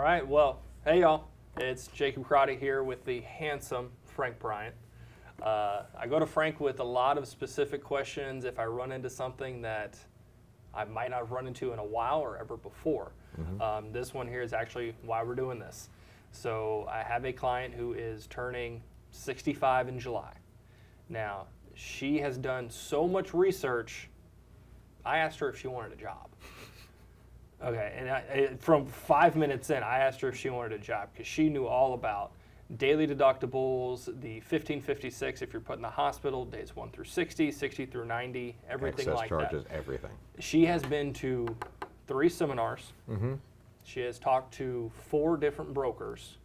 right, well, hey y'all. It's Jacob Crotty here with the handsome Frank Bryant. I go to Frank with a lot of specific questions if I run into something that I might not have run into in a while or ever before. This one here is actually why we're doing this. So I have a client who is turning 65 in July. Now, she has done so much research, I asked her if she wanted a job. Okay, and from 5 minutes in, I asked her if she wanted a job because she knew all about daily deductibles, the 1556 if you're put in the hospital, days 1 through 60, 60 through 90, everything Excess like charges, that. everything. She has been to 3 seminars. She has talked to 4 different brokers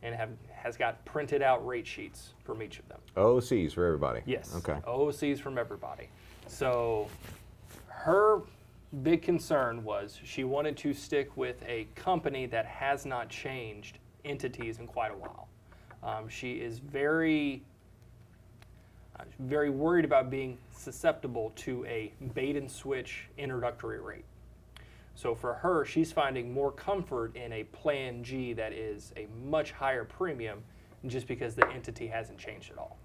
and has got printed out rate sheets from each of them. OCs for everybody. Yes. Okay. OCs from everybody. So her big concern was she wanted to stick with a company that has not changed entities in quite a while. She is very worried about being susceptible to a bait and switch introductory rate. So for her, she's finding more comfort in a Plan G that is a much higher premium just because the entity hasn't changed at all.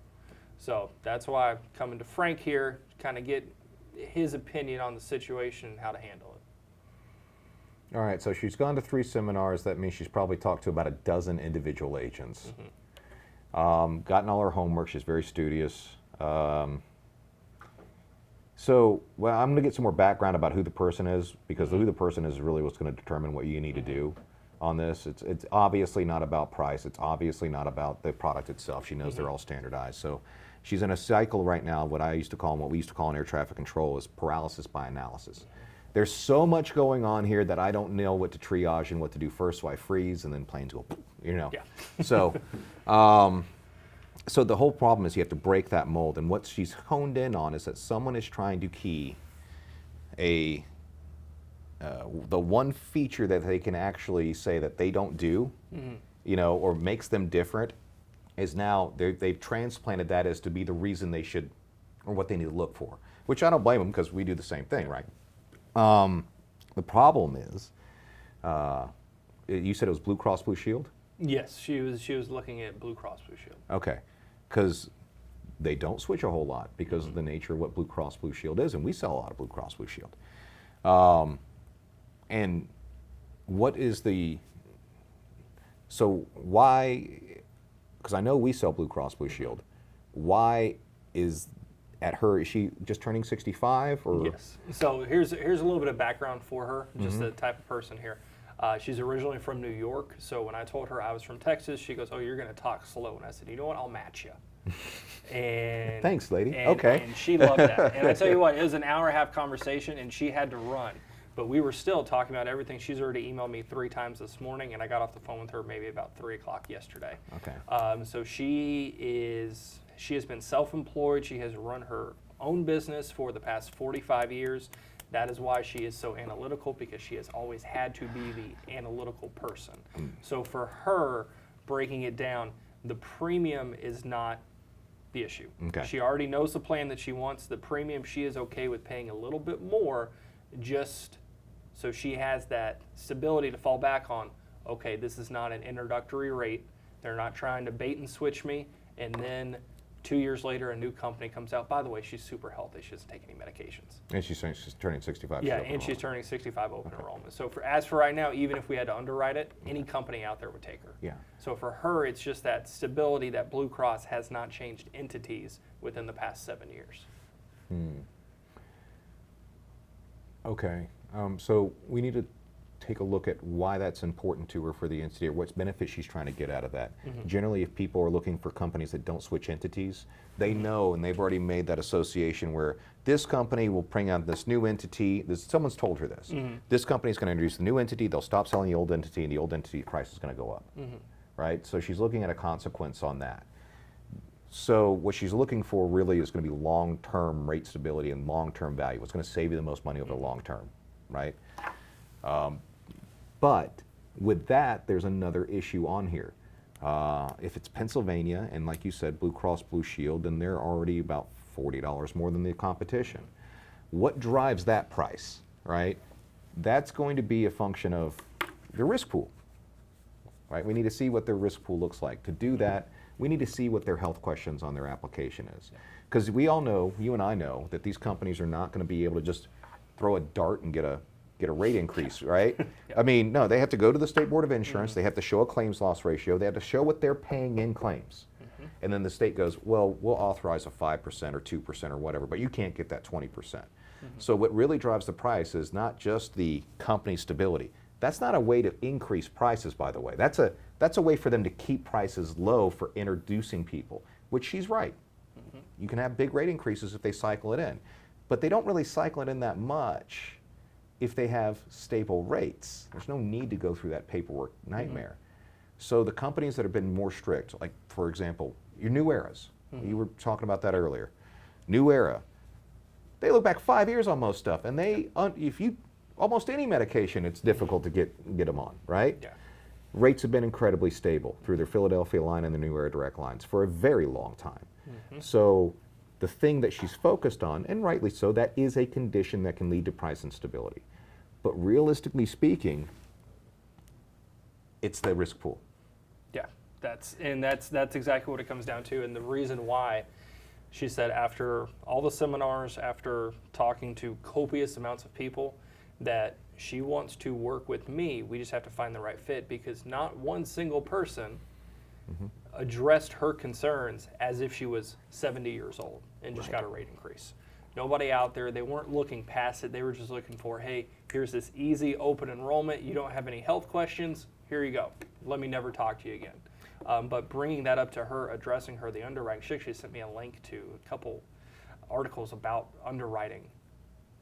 So that's why I'm coming to Frank here to kind of get his opinion on the situation and how to handle it. All right, so she's gone to 3 seminars. That means she's probably talked to about a dozen individual agents. Gotten all her homework. She's very studious. So, well, I'm going to get some more background about who the person is, because who the person is really what's going to determine what you need to do on this. It's obviously not about price. It's obviously not about the product itself. She knows they're all standardized. So she's in a cycle right now, what we used to call in air traffic control is paralysis by analysis. There's so much going on here that I don't know what to triage and what to do first, so I freeze and then planes go, you know. Yeah. So, so the whole problem is you have to break that mold, and what she's honed in on is that someone is trying to key the one feature that they can actually say that they don't do, you know, or makes them different, is now they've transplanted that as to be the reason they should, or what they need to look for, which I don't blame them because we do the same thing, right? The problem is, you said it was Blue Cross Blue Shield? Yes, she was looking at Blue Cross Blue Shield. Okay, because they don't switch a whole lot because of the nature of what Blue Cross Blue Shield is, and we sell a lot of Blue Cross Blue Shield. And what is so why, because I know we sell Blue Cross Blue Shield, why is she just turning 65 or? Yes. So here's a little bit of background for her, just the type of person here. She's originally from New York, so when I told her I was from Texas, she goes, "Oh, you're going to talk slow." And I said, "You know what? I'll match you." And thanks, lady. And, okay. And she loved that. And I tell you what, it was an hour-and-a-half conversation, and she had to run. But we were still talking about everything. She's already emailed me 3 times this morning, and I got off the phone with her maybe about 3 o'clock yesterday. Okay. So she has been self-employed. She has run her own business for the past 45 years. That is why she is so analytical, because she has always had to be the analytical person. So for her, breaking it down, the premium is not the issue. Okay. She already knows the plan that she wants. The premium, she is okay with paying a little bit more, just so she has that stability to fall back on. Okay, this is not an introductory rate. They're not trying to bait and switch me, and then 2 years later, a new company comes out. By the way, she's super healthy. She doesn't take any medications. And she's turning 65. Yeah, and she's turning 65 open enrollment. So as for right now, even if we had to underwrite it, any company out there would take her. Yeah. So for her, it's just that stability that Blue Cross has not changed entities within the past 7 years. Okay. So we need to take a look at why that's important to her for the entity, or what benefit she's trying to get out of that. Generally, if people are looking for companies that don't switch entities, they know, and they've already made that association where this company will bring out this new entity. Someone's told her this. This company is going to introduce the new entity. They'll stop selling the old entity, and the old entity price is going to go up. Right? So she's looking at a consequence on that. So what she's looking for really is going to be long-term rate stability and long-term value. What's going to save you the most money over the long term, right? But with that, there's another issue on here. If it's Pennsylvania, and like you said, Blue Cross Blue Shield, then they're already about $40 more than the competition. What drives that price, right? That's going to be a function of the risk pool. right? We need to see what their risk pool looks like. To do that, we need to see what their health questions on their application is. Because we all know, you and I know, that these companies are not going to be able to just throw a dart and get a rate increase, right? I mean, no, they have to go to the State Board of Insurance, they have to show a claims loss ratio, they have to show what they're paying in claims. And then the state goes, well, we'll authorize a 5% or 2% or whatever, but you can't get that 20%. So what really drives the price is not just the company stability. That's not a way to increase prices, by the way. That's a way for them to keep prices low for introducing people, which she's right. You can have big rate increases if they cycle it in, but they don't really cycle it in that much if they have stable rates. There's no need to go through that paperwork nightmare. So the companies that have been more strict, like for example, your New Eras, you were talking about that earlier. New Era, they look back 5 years on most stuff, and they, if you, almost any medication, it's difficult to get them on, right? Yeah. Rates have been incredibly stable through their Philadelphia line and the New Era direct lines for a very long time. So the thing that she's focused on, and rightly so, that is a condition that can lead to price instability. But realistically speaking, it's the risk pool. Yeah, that's exactly what it comes down to, and the reason why she said after all the seminars, after talking to copious amounts of people, that she wants to work with me. We just have to find the right fit, because not one single person addressed her concerns as if she was 70 years old and just got a rate increase. Nobody out there, they weren't looking past it. They were just looking for, hey, here's this easy open enrollment. You don't have any health questions. Here you go. Let me never talk to you again. But bringing that up to her, addressing her, the underwriting, she actually sent me a link to a couple articles about underwriting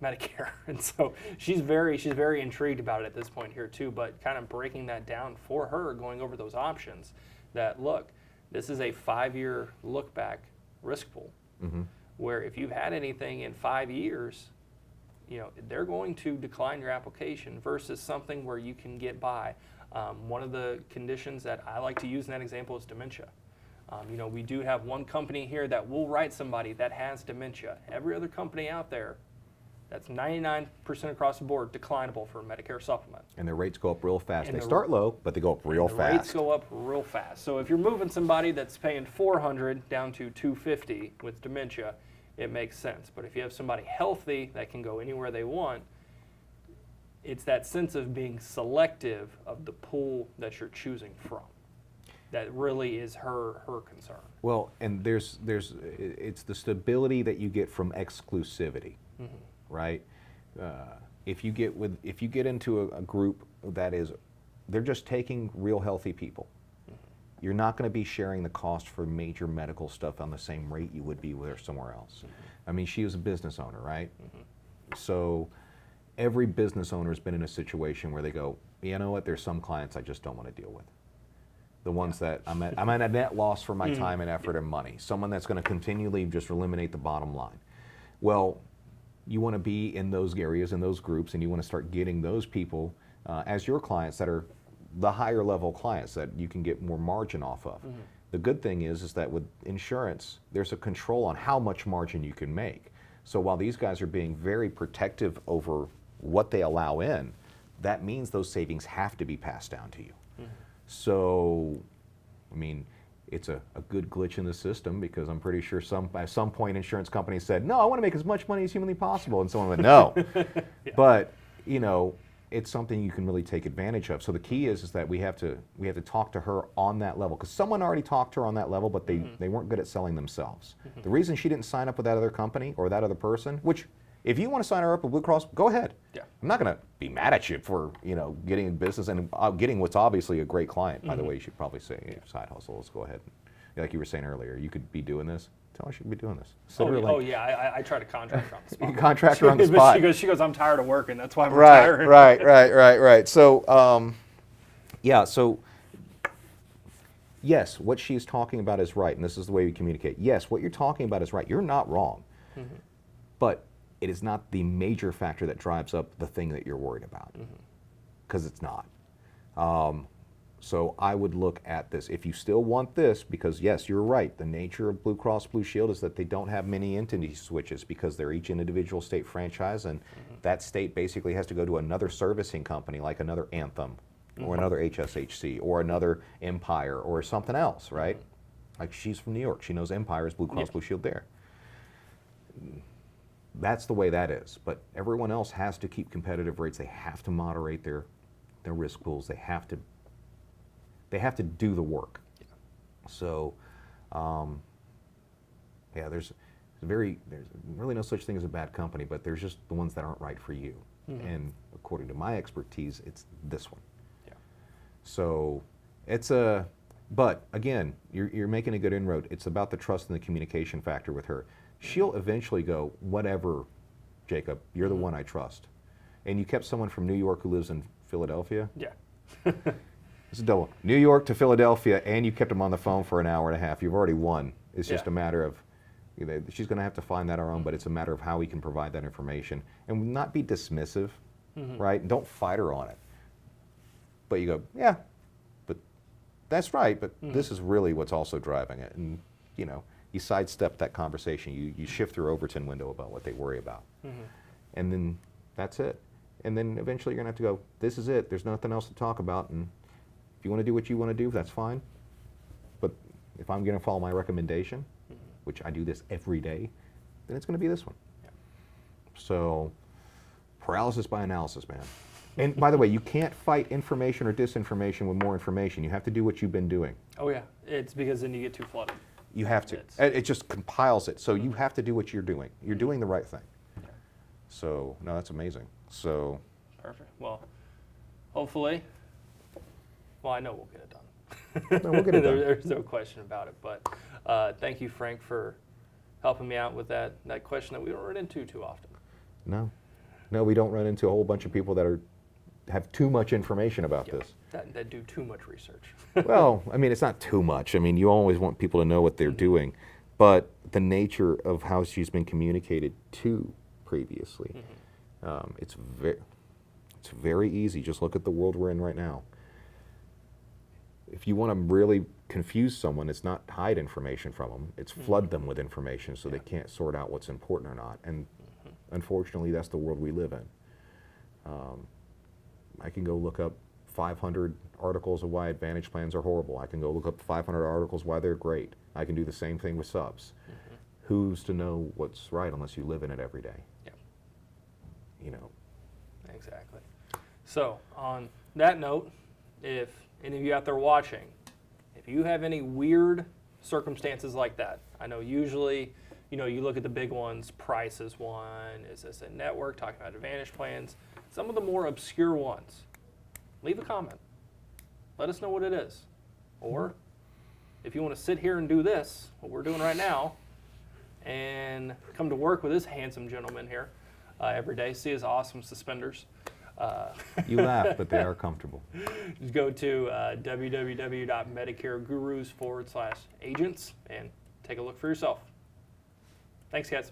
Medicare. And so she's very intrigued about it at this point here too, but kind of breaking that down for her, going over those options that, look, this is a 5-year look back risk pool where if you've had anything in 5 years, you know, they're going to decline your application versus something where you can get by. One of the conditions that I like to use in that example is dementia. You know, we do have one company here that will write somebody that has dementia. Every other company out there, that's 99% across the board declinable for a Medicare supplement. And their rates go up real fast. They start low, but they go up real fast. The rates go up real fast. So if you're moving somebody that's paying $400 down to $250 with dementia, it makes sense. But if you have somebody healthy that can go anywhere they want, it's that sense of being selective of the pool that you're choosing from. That really is her concern. Well, and it's the stability that you get from exclusivity, right? If you get into a group that is, they're just taking real healthy people, you're not going to be sharing the cost for major medical stuff on the same rate you would be with her somewhere else. I mean, she was a business owner, right? So every business owner has been in a situation where they go, you know what, there's some clients I just don't want to deal with. The ones that I'm at a net loss for my time and effort and money. Someone that's going to continually just eliminate the bottom line. Well, you want to be in those areas, in those groups, and you want to start getting those people as your clients that are the higher level clients that you can get more margin off of. The good thing is that with insurance, there's a control on how much margin you can make. So while these guys are being very protective over what they allow in, that means those savings have to be passed down to you. So, I mean, it's a good glitch in the system, because I'm pretty sure at some point insurance companies said, no, I want to make as much money as humanly possible, and someone went, no. But, you know, it's something you can really take advantage of. So the key is that we have to talk to her on that level, because someone already talked to her on that level, but they weren't good at selling themselves. The reason she didn't sign up with that other company or that other person, which if you want to sign her up with Blue Cross, go ahead. Yeah. I'm not going to be mad at you for, you know, getting in business and getting what's obviously a great client. By the way, you should probably say, hey, side hustle, let's go ahead. Like you were saying earlier, you could be doing this. Tell her she could be doing this. I try to contract her on the spot. You contract her on the spot. She goes, I'm tired of working. That's why I'm retiring. Right. So, yeah, so, yes, what she's talking about is right, and this is the way we communicate. Yes, what you're talking about is right. You're not wrong. But it is not the major factor that drives up the thing that you're worried about, because it's not. So I would look at this. If you still want this, because yes, you're right, the nature of Blue Cross Blue Shield is that they don't have many entity switches, because they're each an individual state franchise, and that state basically has to go to another servicing company, like another Anthem or another HSHC, or another Empire, or something else, right? Like she's from New York. She knows Empire is Blue Cross Blue Shield there. That's the way that is. But everyone else has to keep competitive rates. They have to moderate their risk pools. They have to do the work. Yeah. So, yeah, there's really no such thing as a bad company, but there's just the ones that aren't right for you. And according to my expertise, it's this one. Yeah. So but again, you're making a good inroad. It's about the trust and the communication factor with her. She'll eventually go, whatever, Jacob, you're the one I trust. And you kept someone from New York who lives in Philadelphia? Yeah. It's a double. New York to Philadelphia, and you kept them on the phone for an hour and a half. You've already won. It's just a matter of, she's going to have to find that on her own, but it's a matter of how we can provide that information. And not be dismissive, right? Don't fight her on it. But you go, yeah, but that's right, but this is really what's also driving it. And, you sidestep that conversation. You shift your Overton window about what they worry about. And then that's it. And then eventually you're going to have to go, this is it. There's nothing else to talk about. And if you want to do what you want to do, that's fine. But if I'm going to follow my recommendation, which I do this every day, then it's going to be this one. Yeah. So, paralysis by analysis, man. And by the way, you can't fight information or disinformation with more information. You have to do what you've been doing. Oh yeah, it's because then you get too flooded. You have to. It just compiles it. So you have to do what you're doing. You're doing the right thing. Yeah. So, no, that's amazing. So. Perfect. Well, hopefully, I know we'll get it done. No, we'll get it done. There's no question about it. But thank you, Frank, for helping me out with that question that we don't run into too often. No, we don't run into a whole bunch of people that have too much information about this. That do too much research. Well, I mean, it's not too much. I mean, you always want people to know what they're doing. But the nature of how she's been communicated to previously, it's very easy. Just look at the world we're in right now. If you want to really confuse someone, it's not hide information from them. It's flood them with information so they can't sort out what's important or not. And unfortunately, that's the world we live in. I can go look up 500 articles of why Advantage plans are horrible. I can go look up 500 articles why they're great. I can do the same thing with subs. Who's to know what's right unless you live in it every day? Yeah. Exactly. So, on that note, if any of you out there watching, if you have any weird circumstances like that, I know usually, you look at the big ones, price is one, is this a network, talking about Advantage plans, some of the more obscure ones, leave a comment. Let us know what it is. Or if you want to sit here and do this, what we're doing right now, and come to work with this handsome gentleman here every day, see his awesome suspenders. You laugh, but they are comfortable. Just go to www.medicaregurus.com/agents and take a look for yourself. Thanks, guys.